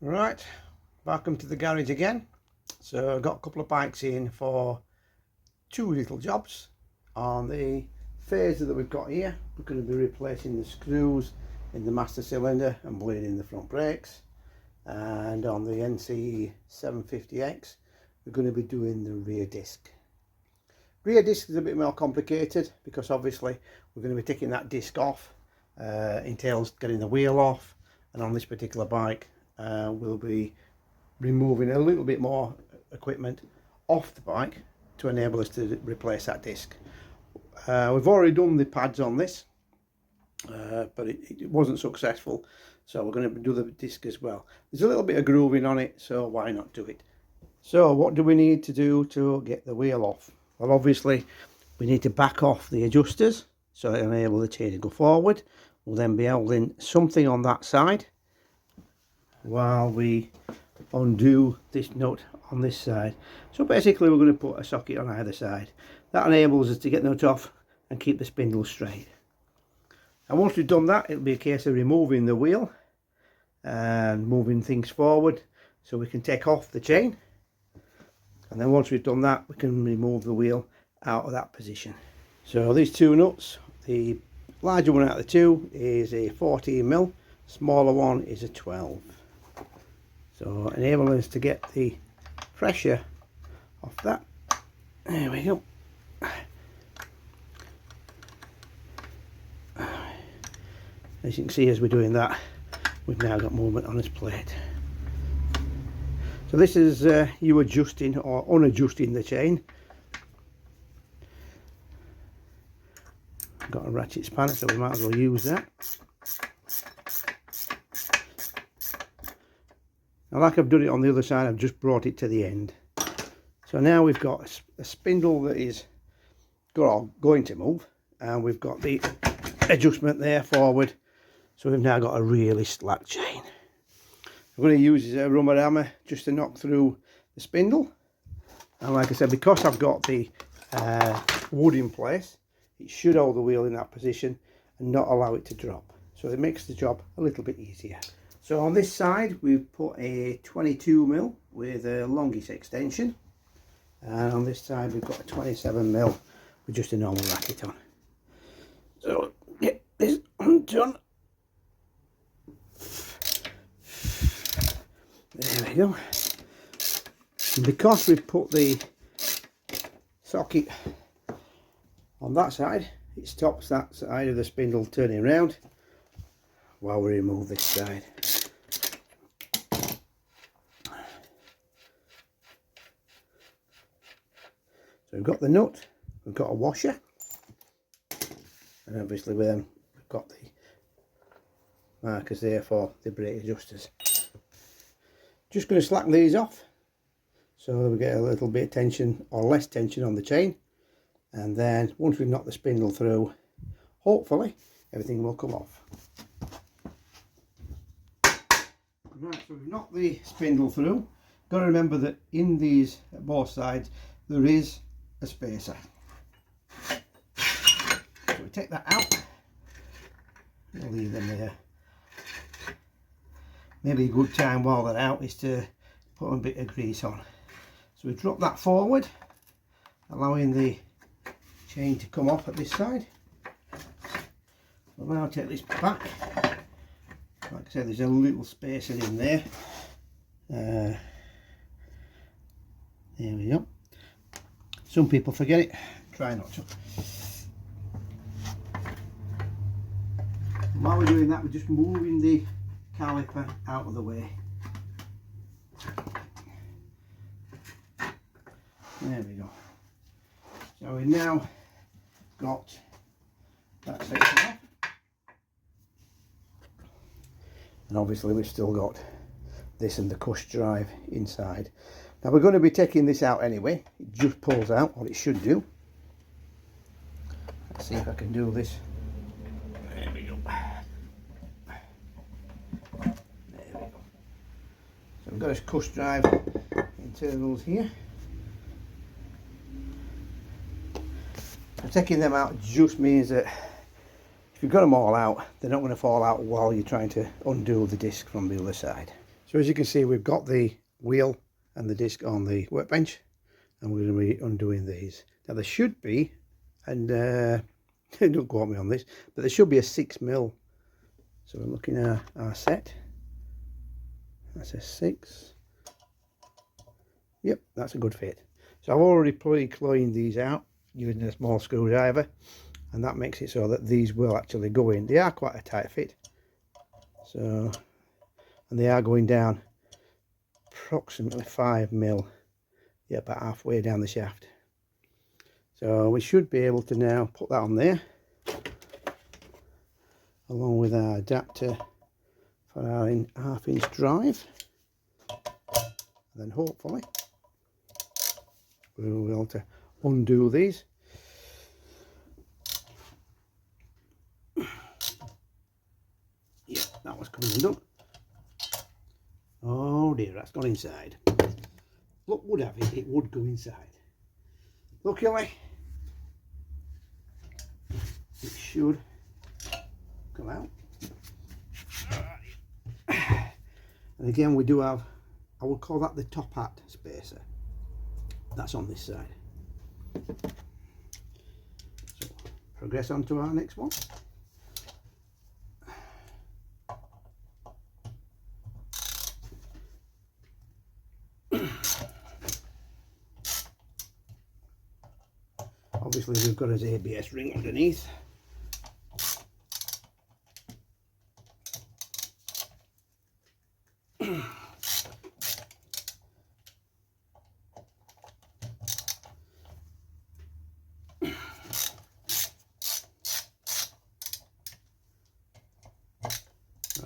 Right, welcome to the garage again. So I've got a couple of bikes in for two little jobs. On the Fazer that we've got here, we're going to be replacing the screws in the master cylinder and bleeding the front brakes. And on the NC750X, we're going to be doing the rear disc. Rear disc is a bit more complicated because obviously we're going to be taking that disc off. Entails getting the wheel off, and on this particular bike we'll be removing a little bit more equipment off the bike to enable us to replace that disc. We've already done the pads on this, but it wasn't successful, so we're going to do the disc as well. There's a little bit of grooving on it, so why not do it? So what do we need to do to get the wheel off? Well, obviously we need to back off the adjusters so it'll enable the chain to go forward. We'll then be holding something on that side while we undo this nut on this side. So basically we're going to put a socket on either side. That enables us to get the nut off and keep the spindle straight. And once we've done that, it'll be a case of removing the wheel and moving things forward so we can take off the chain. And then once we've done that, we can remove the wheel out of that position. So these two nuts, the larger one out of the two is a 14mm, smaller one is a 12. So enabling us to get the pressure off that. There we go. As you can see, as we're doing that, we've now got movement on this plate. So this is you adjusting or unadjusting the chain. Got a ratchet spanner, so we might as well use that. Now, like I've done it on the other side, I've just brought it to the end. So now we've got a spindle that is going to move, and we've got the adjustment there forward. So we've now got a really slack chain. I'm going to use a rubber hammer just to knock through the spindle. And like I said, because I've got the wood in place, it should hold the wheel in that position and not allow it to drop. So it makes the job a little bit easier. So on this side we've put a 22mm with a longish extension, and on this side we've got a 27mm with just a normal racket on. So get this undone. There we go. And because we've put the socket on that side, it stops that side of the spindle turning around while we remove this side. So we've got the nut, we've got a washer, and obviously we've got the markers there for the brake adjusters. Just going to slacken these off so that we get a little bit of tension or less tension on the chain, and then once we've knocked the spindle through, hopefully everything will come off. Right, so we've knocked the spindle through. Got to remember that in these both sides there is a spacer. So we take that out, we'll leave them there. Maybe a good time while they're out is to put a bit of grease on. So we drop that forward, allowing the chain to come off at this side. We'll now take this back. Like I said, there's a little spacer in there. There we go. Some people forget it, try not to. While we're doing that, we're just moving the caliper out of the way. There we go. So we've now got that section off. And obviously we've still got this and the Cush drive inside. Now we're going to be taking this out anyway. It just pulls out what it should do. Let's see if I can do this. There we go. There we go. So we've got this Cush drive internals here. So taking them out just means that if you've got them all out, they're not going to fall out while you're trying to undo the disc from the other side. So So as you can see, we've got the wheel and the disc on the workbench, and we're going to be undoing these. Now there should be, and don't quote me on this, but there should be a 6mm. So we're looking at our set. That's a 6. Yep, that's a good fit. So I've already pre-cleaned these out using a small screwdriver, and that makes it so that these will actually go in. They are quite a tight fit. So, and they are going down approximately 5mm. Yeah, about halfway down the shaft. So we should be able to now put that on there, along with our adapter for our 1/2-inch drive. And then hopefully we'll be able to undo these. Yeah, that was coming undone. Oh dear, that's gone inside. Luck would have it, it would go inside. Luckily, it should come out. And again, we do have, I would call that the top hat spacer. That's on this side. So, progress on to our next one. Obviously we've got his ABS ring underneath.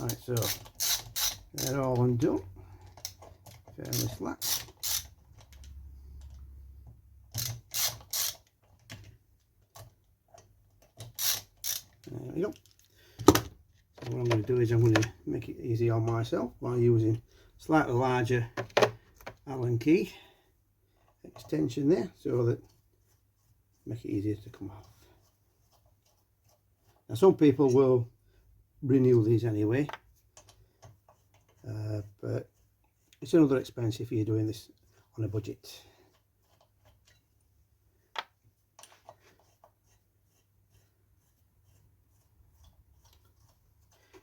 Right, so they're all undone, fairly slack. There we go. So what I'm going to do is I'm going to make it easy on myself by using slightly larger Allen key extension there, so that make it easier to come off. Now some people will renew these anyway, but it's another expense if you're doing this on a budget.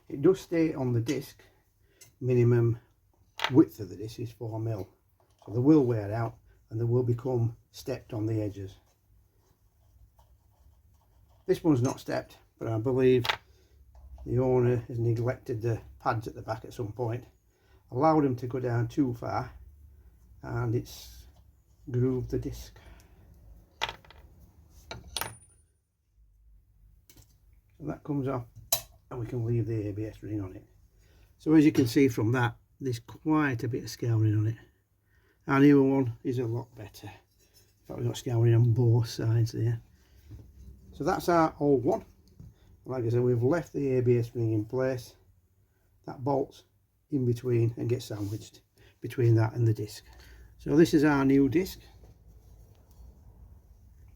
It does state on the disc minimum width of the disc is 4mm, so they will wear out and they will become stepped on the edges. This one's not stepped, but I believe the owner has neglected the pads at the back at some point, allowed them to go down too far, and it's grooved the disc. So that comes off, and we can leave the ABS ring on it. So as you can see from that, there's quite a bit of scouring on it. Our newer one is a lot better. In fact, we've got scouring on both sides there. So that's our old one. Like I said, we've left the ABS ring in place. That bolts in between and gets sandwiched between that and the disc. So this is our new disc.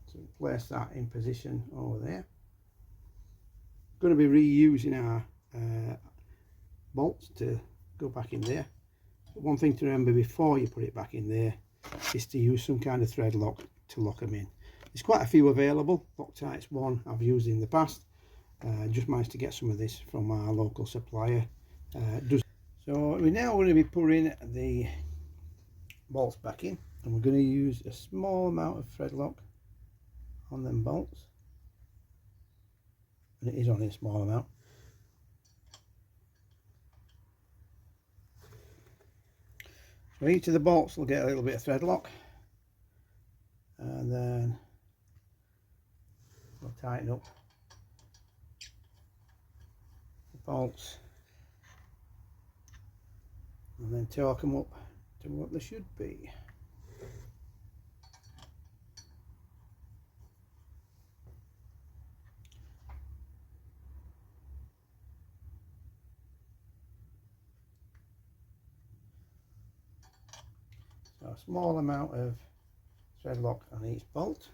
So place that in position over there. Going to be reusing our bolts to go back in there. But one thing to remember before you put it back in there is to use some kind of thread lock to lock them in. There's quite a few available. Loctite's one I've used in the past. Just managed to get some of this from our local supplier. So we're now going to be putting the bolts back in, and we're going to use a small amount of thread lock on them bolts, and it is only a small amount. So each of the bolts will get a little bit of thread lock, and then we'll tighten up the bolts and then torque them up to what they should be. So a small amount of thread lock on each bolt.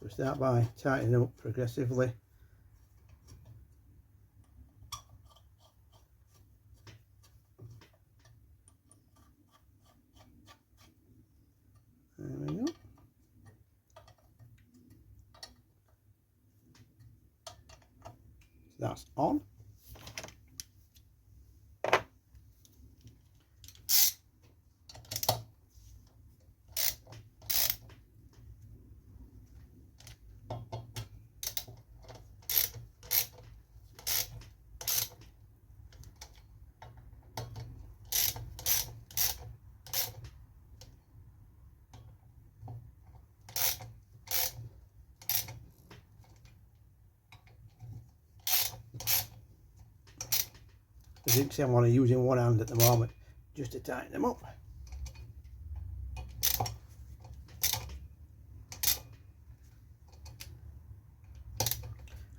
We start by tightening up progressively. There we go. That's on. As you can see, I'm only using one hand at the moment just to tighten them up.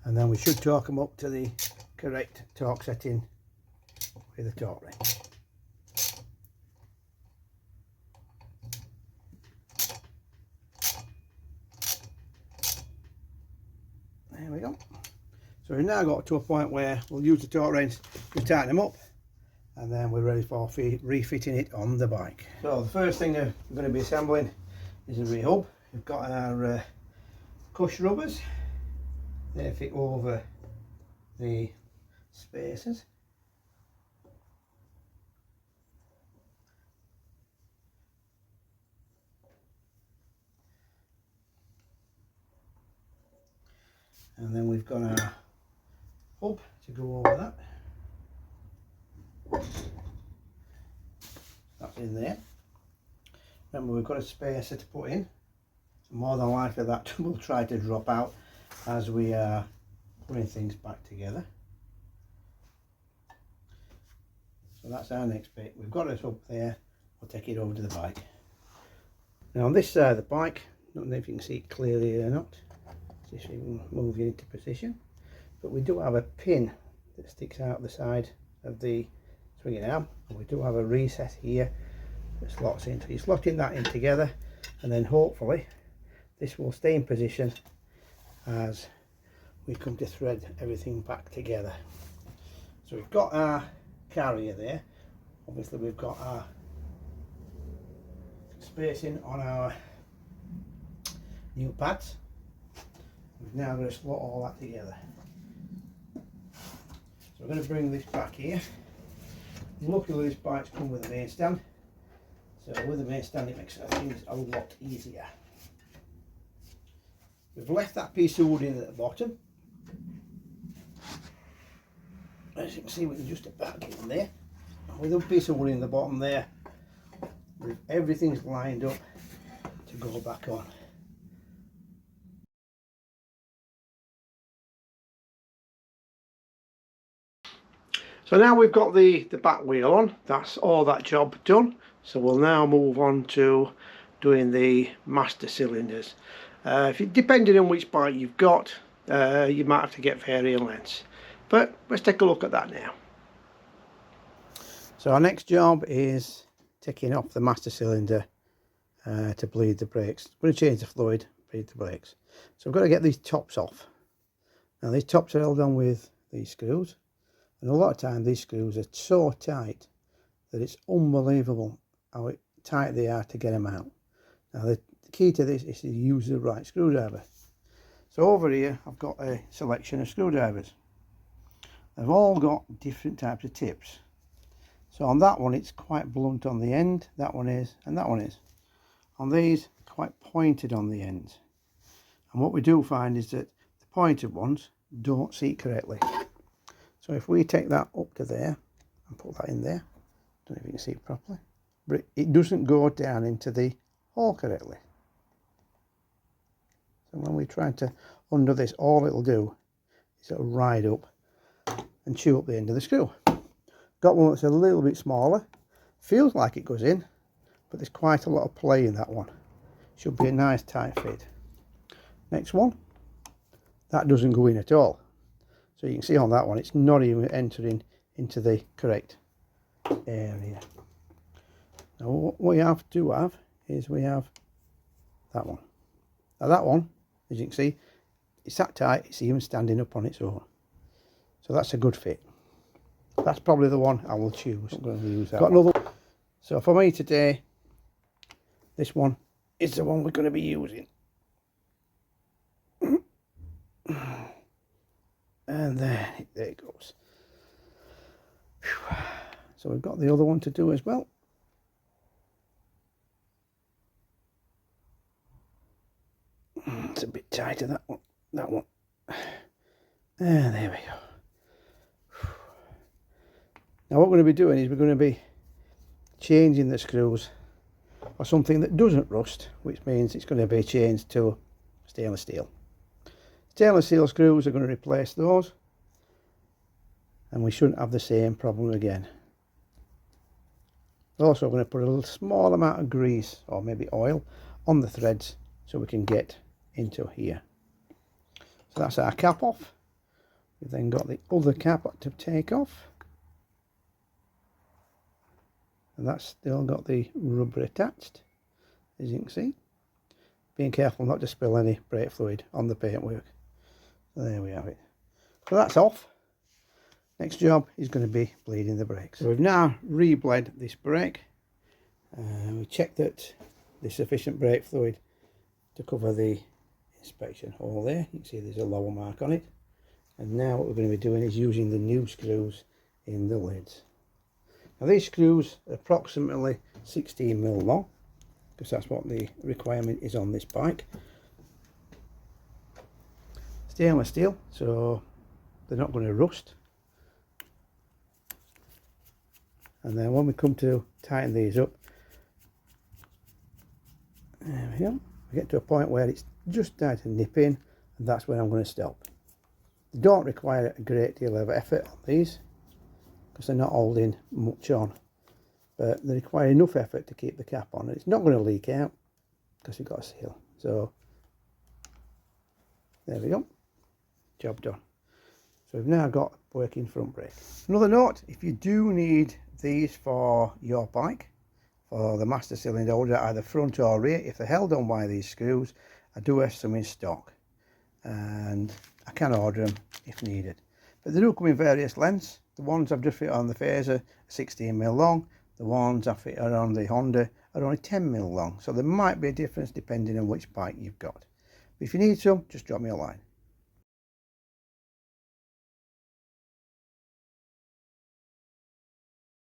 And then we should torque them up to the correct torque setting with the torque wrench. There we go. So we've now got to a point where we'll use the torque wrench to tighten them up, and then we're ready for refitting it on the bike. So the first thing we're going to be assembling is the rear hub. We've got our Cush rubbers. They fit over the spacers. And then we've got our hub to go over that. That's in there. Remember, we've got a spacer to put in. So more than likely that will try to drop out as we are putting things back together. So that's our next bit. We've got it up there. We'll take it over to the bike. Now on this side of the bike, I don't know if you can see it clearly or not. Just so you can move it into position. But we do have a pin that sticks out the side of the swinging arm, and we do have a recess here that slots in. So you're slotting that in together, and then hopefully this will stay in position as we come to thread everything back together. So we've got our carrier there. Obviously we've got our spacing on our new pads. We've now got to slot all that together. So we're going to bring this back here. Luckily this bike's come with a main stand. So with the main stand it makes things a lot easier. We've left that piece of wood in at the bottom. As you can see, we can just about get in there. With a piece of wood in the bottom there, everything's lined up to go back on. So now we've got the back wheel on, that's all that job done. So we'll now move on to doing the master cylinders. Depending on which bike you've got, you might have to get varying lengths. But let's take a look at that now. So our next job is taking off the master cylinder to bleed the brakes. I'm going to change the fluid, bleed the brakes. So we've got to get these tops off. Now these tops are held on with these screws. And a lot of times these screws are so tight that it's unbelievable how tight they are to get them out. Now the key to this is to use the right screwdriver. So over here I've got a selection of screwdrivers. They've all got different types of tips. So on that one it's quite blunt on the end, that one is, and that one is. On these, quite pointed on the ends. And what we do find is that the pointed ones don't seat correctly. So if we take that up to there and put that in there, don't know if you can see it properly, but it doesn't go down into the hole correctly. So when we try to undo this, all it'll do is it'll ride up and chew up the end of the screw. Got one that's a little bit smaller, feels like it goes in, but there's quite a lot of play in that one. Should be a nice tight fit. Next one, that doesn't go in at all. So you can see on that one, it's not even entering into the correct area. Now what we have to have is we have that one. Now that one As you can see, it's that tight, it's even standing up on its own. So that's a good fit. That's probably the one I will choose. I'm going to use that. Got another one. So for me today, this one is the one we're going to be using. And there it goes. Whew. So we've got the other one to do as well. It's a bit tighter, that one. And there we go. Now what we're going to be doing is we're going to be changing the screws for something that doesn't rust, which means it's going to be changed to stainless steel. Stainless steel screws are going to replace those, and we shouldn't have the same problem again. Also, I'm going to put a little small amount of grease or maybe oil on the threads so we can get into here. So that's our cap off. We've then got the other cap to take off, and that's still got the rubber attached, as you can see. Being careful not to spill any brake fluid on the paintwork. So there we have it. So that's off. Next job is going to be bleeding the brakes. So we've now re-bled this brake. We checked that there's sufficient brake fluid to cover the inspection hole there. You can see there's a lower mark on it. And now what we're going to be doing is using the new screws in the lids. Now these screws are approximately 16mm long, because that's what the requirement is on this bike. Stainless steel, so they're not going to rust. And then when we come to tighten these up, there we go. We get to a point where it's just starting to nip in, and that's where I'm going to stop. They don't require a great deal of effort on these, because they're not holding much on, but they require enough effort to keep the cap on, and it's not going to leak out because you've got a seal. So there we go, job done. So we've now got working front brake. Another note, if you do need these for your bike, for the master cylinder holder, either front or rear, if they're held on by these screws, I do have some in stock, and I can order them if needed. But they do come in various lengths. The ones I've just fit on the Fazer are 16mm long. The ones I fit on the Honda are only 10mm long. So there might be a difference depending on which bike you've got. But if you need some, just drop me a line.